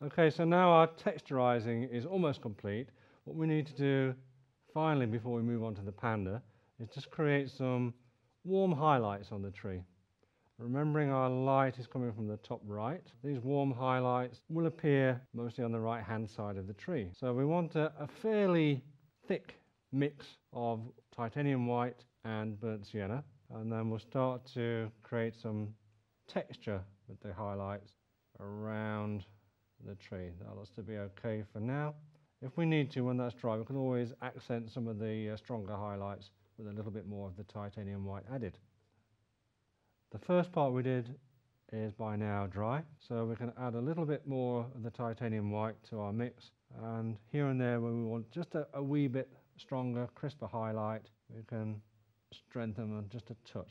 Okay, so now our texturizing is almost complete. What we need to do finally before we move on to the panda is just create some warm highlights on the tree. Remembering our light is coming from the top right, these warm highlights will appear mostly on the right hand side of the tree. So we want a fairly thick mix of titanium white and burnt sienna, and then we'll start to create some texture with the highlights around the tree. That looks to be okay for now. If we need to, when that's dry, we can always accent some of the stronger highlights with a little bit more of the titanium white added. The first part we did is by now dry, so we can add a little bit more of the titanium white to our mix, and here and there when we want just a wee bit stronger, crisper highlight, we can strengthen them just a touch.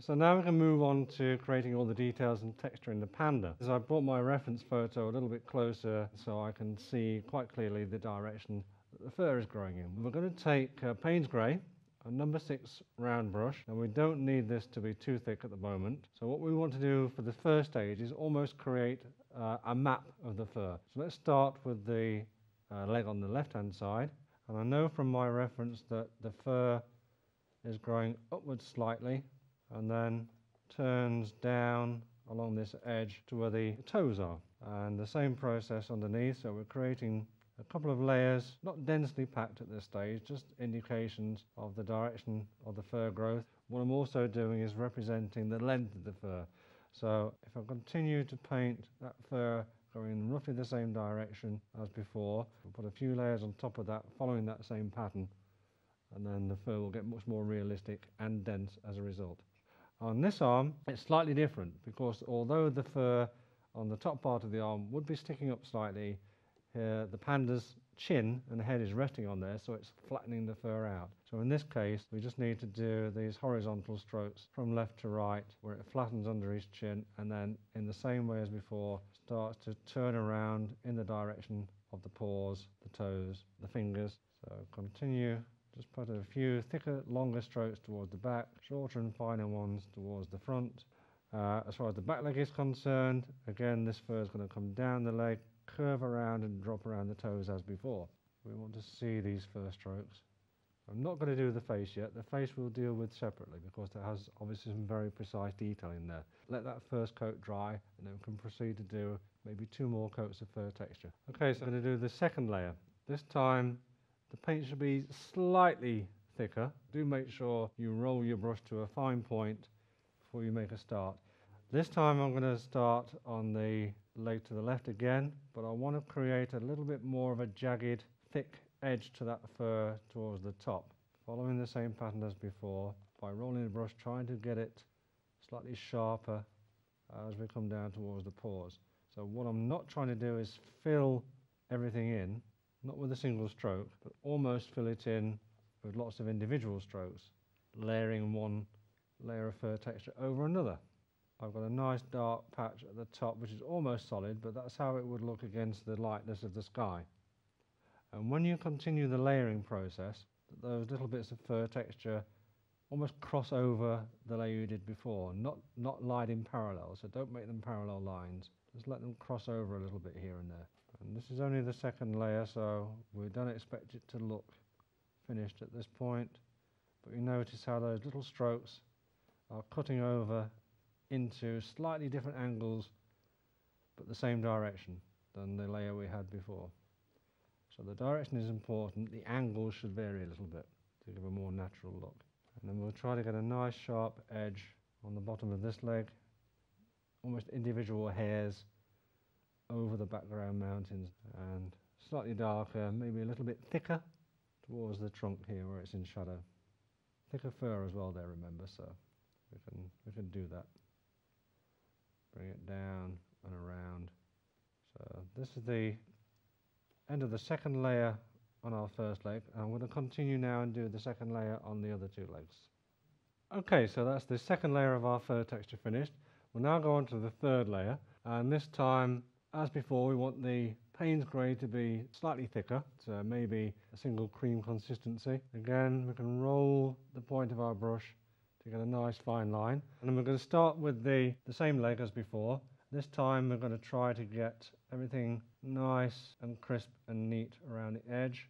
So now we can move on to creating all the details and texture in the panda. As I brought my reference photo a little bit closer so I can see quite clearly the direction that the fur is growing in. We're going to take Payne's Grey, a number 6 round brush, and we don't need this to be too thick at the moment. So what we want to do for the first stage is almost create a map of the fur. So let's start with the leg on the left hand side, and I know from my reference that the fur is growing upwards slightly and then turns down along this edge to where the toes are, and the same process underneath. So we're creating a couple of layers, not densely packed at this stage, just indications of the direction of the fur growth. What I'm also doing is representing the length of the fur. So if I continue to paint that fur going in roughly the same direction as before, I'll put a few layers on top of that following that same pattern, and then the fur will get much more realistic and dense as a result. On this arm, it's slightly different because although the fur on the top part of the arm would be sticking up slightly, the panda's chin and head is resting on there, so it's flattening the fur out. So in this case, we just need to do these horizontal strokes from left to right, where it flattens under his chin, and then in the same way as before, starts to turn around in the direction of the paws, the toes, the fingers. So continue. Just put a few thicker, longer strokes towards the back, shorter and finer ones towards the front. As far as the back leg is concerned, again, this fur is going to come down the leg, curve around and drop around the toes as before. We want to see these fur strokes. I'm not going to do the face yet. The face we'll deal with separately because it has obviously some very precise detail in there. Let that first coat dry and then we can proceed to do maybe 2 more coats of fur texture. Okay, so I'm going to do the second layer. This time the paint should be slightly thicker. Do make sure you roll your brush to a fine point before you make a start. This time I'm going to start on the leg to the left again, but I want to create a little bit more of a jagged, thick edge to that fur towards the top, following the same pattern as before by rolling the brush, trying to get it slightly sharper as we come down towards the paws. So what I'm not trying to do is fill everything in, not with a single stroke, but almost fill it in with lots of individual strokes, layering one layer of fur texture over another. I've got a nice dark patch at the top which is almost solid, but that's how it would look against the lightness of the sky. And when you continue the layering process, those little bits of fur texture almost cross over the layer you did before, not lined in parallel, so don't make them parallel lines. Just let them cross over a little bit here and there. And this is only the second layer, so we don't expect it to look finished at this point, but you notice how those little strokes are cutting over into slightly different angles but the same direction than the layer we had before. So the direction is important, the angles should vary a little bit to give a more natural look. And then we'll try to get a nice sharp edge on the bottom of this leg, almost individual hairs over the background mountains, and slightly darker, maybe a little bit thicker towards the trunk here where it's in shadow. Thicker fur as well there, remember, so we can do that. Bring it down and around. So this is the end of the second layer on our first leg, and I'm going to continue now and do the second layer on the other 2 legs. Okay, so that's the second layer of our fur texture finished. We'll now go on to the third layer, and this time, as before, we want the Payne's Grey to be slightly thicker, so maybe a single cream consistency. Again, we can roll the point of our brush to get a nice fine line. And then we're going to start with the same leg as before, This time we're going to try to get everything nice and crisp and neat around the edge,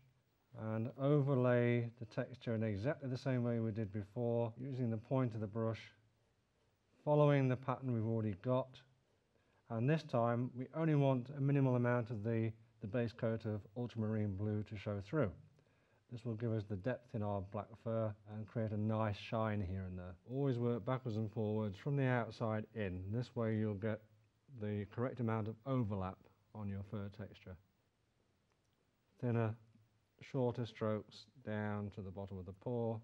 and overlay the texture in exactly the same way we did before, using the point of the brush, following the pattern we've already got. And this time we only want a minimal amount of the base coat of ultramarine blue to show through. This will give us the depth in our black fur and create a nice shine here and there. Always work backwards and forwards from the outside in. This way you'll get the correct amount of overlap on your fur texture. Thinner, shorter strokes down to the bottom of the paw,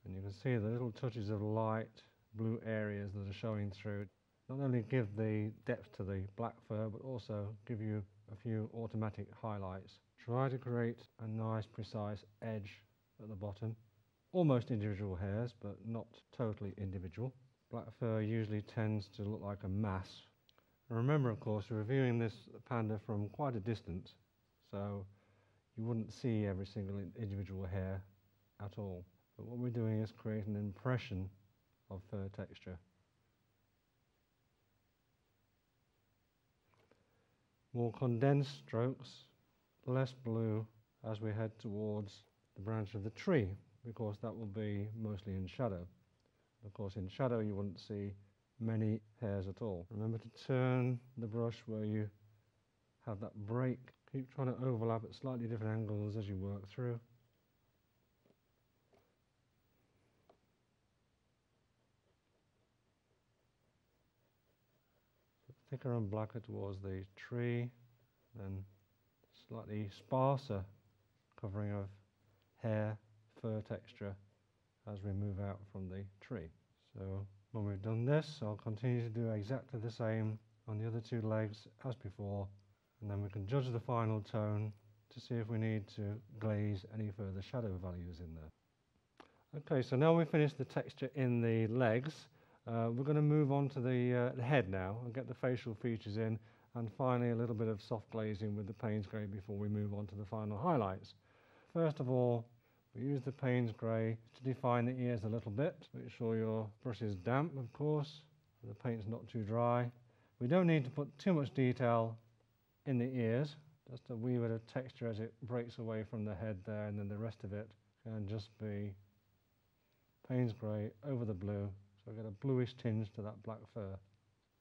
and you can see the little touches of light blue areas that are showing through. Not only give the depth to the black fur, but also give you a few automatic highlights. Try to create a nice precise edge at the bottom, almost individual hairs but not totally individual. Black fur usually tends to look like a mass. And remember, of course, we're reviewing this panda from quite a distance, so you wouldn't see every single individual hair at all. But what we're doing is create an impression of fur texture. More condensed strokes, less blue as we head towards the branch of the tree, because that will be mostly in shadow. Of course, in shadow you wouldn't see many hairs at all. Remember to turn the brush where you have that break. Keep trying to overlap at slightly different angles as you work through. Thicker and blacker towards the tree, then slightly sparser covering of hair, fur texture as we move out from the tree. So when we've done this, I'll continue to do exactly the same on the other two legs as before, and then we can judge the final tone to see if we need to glaze any further shadow values in there. Okay, so now we've finished the texture in the legs. We're going to move on to the head now and get the facial features in, and finally a little bit of soft glazing with the Payne's Grey before we move on to the final highlights. First of all, we use the Payne's Grey to define the ears a little bit. Make sure your brush is damp, of course, so the paint's not too dry. We don't need to put too much detail in the ears, just a wee bit of texture as it breaks away from the head there, and then the rest of it can just be Payne's Grey over the blue. So we get a bluish tinge to that black fur.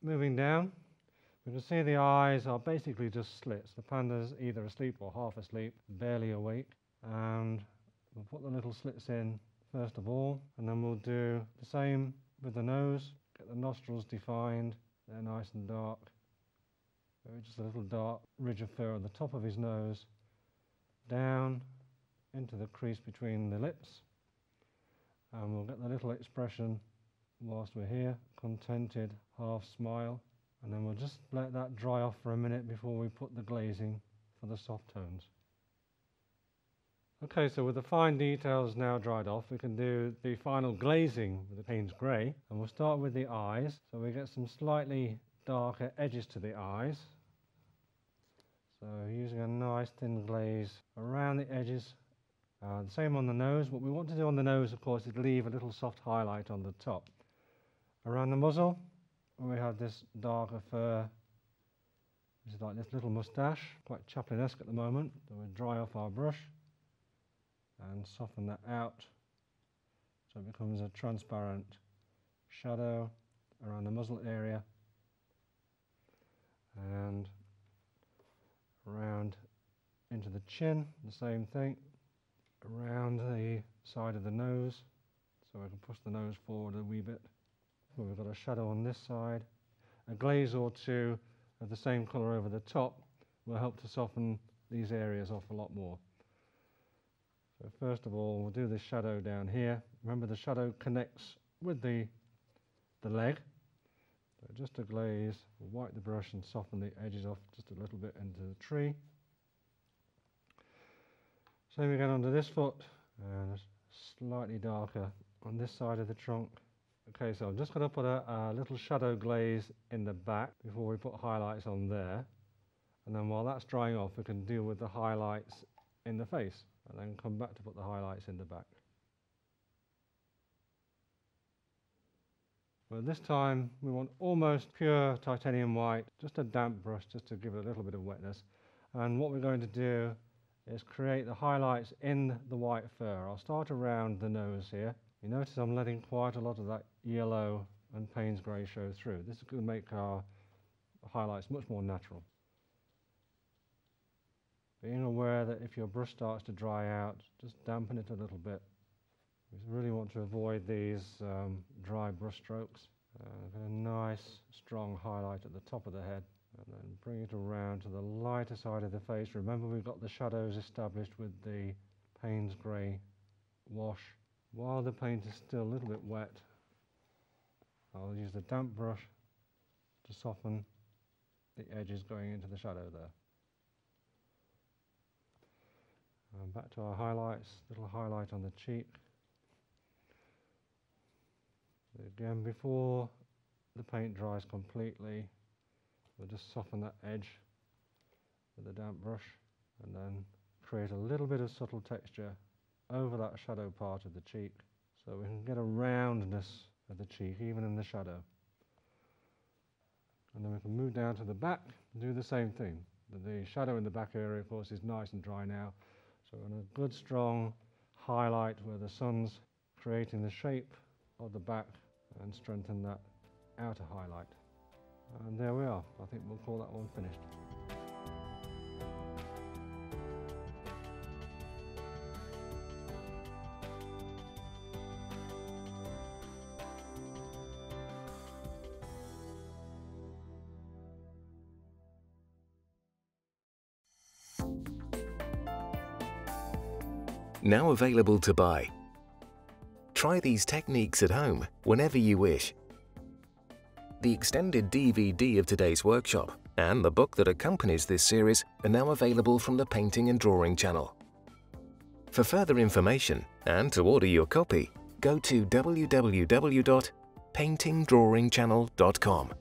Moving down, we can see the eyes are basically just slits. The panda's either asleep or half asleep, barely awake. And we'll put the little slits in first of all, and then we'll do the same with the nose. Get the nostrils defined, they're nice and dark. So just a little dark ridge of fur on the top of his nose, down into the crease between the lips. And we'll get the little expression whilst we're here, contented half smile, and then we'll just let that dry off for a minute before we put the glazing for the soft tones. Okay, so with the fine details now dried off, we can do the final glazing with the Payne's Grey, and we'll start with the eyes. So we get some slightly darker edges to the eyes, so using a nice thin glaze around the edges. The same on the nose. What we want to do on the nose, of course, is leave a little soft highlight on the top. Around the muzzle, we have this darker fur. This is like this little moustache, quite Chaplin-esque at the moment. So we'll dry off our brush and soften that out so it becomes a transparent shadow around the muzzle area, and around into the chin, the same thing, around the side of the nose, so I can push the nose forward a wee bit. We've got a shadow on this side. A glaze or two of the same colour over the top will help to soften these areas off a lot more. So first of all, we'll do the shadow down here. Remember, the shadow connects with the leg. So just a glaze, we'll wipe the brush and soften the edges off just a little bit into the tree. Same again under this foot, and slightly darker on this side of the trunk. Okay, so I'm just going to put a little shadow glaze in the back before we put highlights on there. And then while that's drying off, we can deal with the highlights in the face, and then come back to put the highlights in the back. But this time we want almost pure titanium white, just a damp brush just to give it a little bit of wetness. And what we're going to do is create the highlights in the white fur. I'll start around the nose here. You notice I'm letting quite a lot of that yellow and Payne's grey show through. This is going to make our highlights much more natural. Being aware that if your brush starts to dry out, just dampen it a little bit. We really want to avoid these dry brush strokes. Get a nice strong highlight at the top of the head, and then bring it around to the lighter side of the face. Remember, we've got the shadows established with the Payne's grey wash. While the paint is still a little bit wet, I'll use the damp brush to soften the edges going into the shadow there. And back to our highlights, little highlight on the cheek. Again, before the paint dries completely, we'll just soften that edge with a damp brush and then create a little bit of subtle texture over that shadow part of the cheek so we can get a roundness of the cheek even in the shadow. And then we can move down to the back and do the same thing. The shadow in the back area, of course, is nice and dry now, so we're on a good strong highlight where the sun's creating the shape of the back and strengthen that outer highlight. And there we are. I think we'll call that one finished. Now available to buy. Try these techniques at home whenever you wish. The extended DVD of today's workshop and the book that accompanies this series are now available from the Painting and Drawing channel. For further information and to order your copy, go to www.paintingdrawingchannel.com.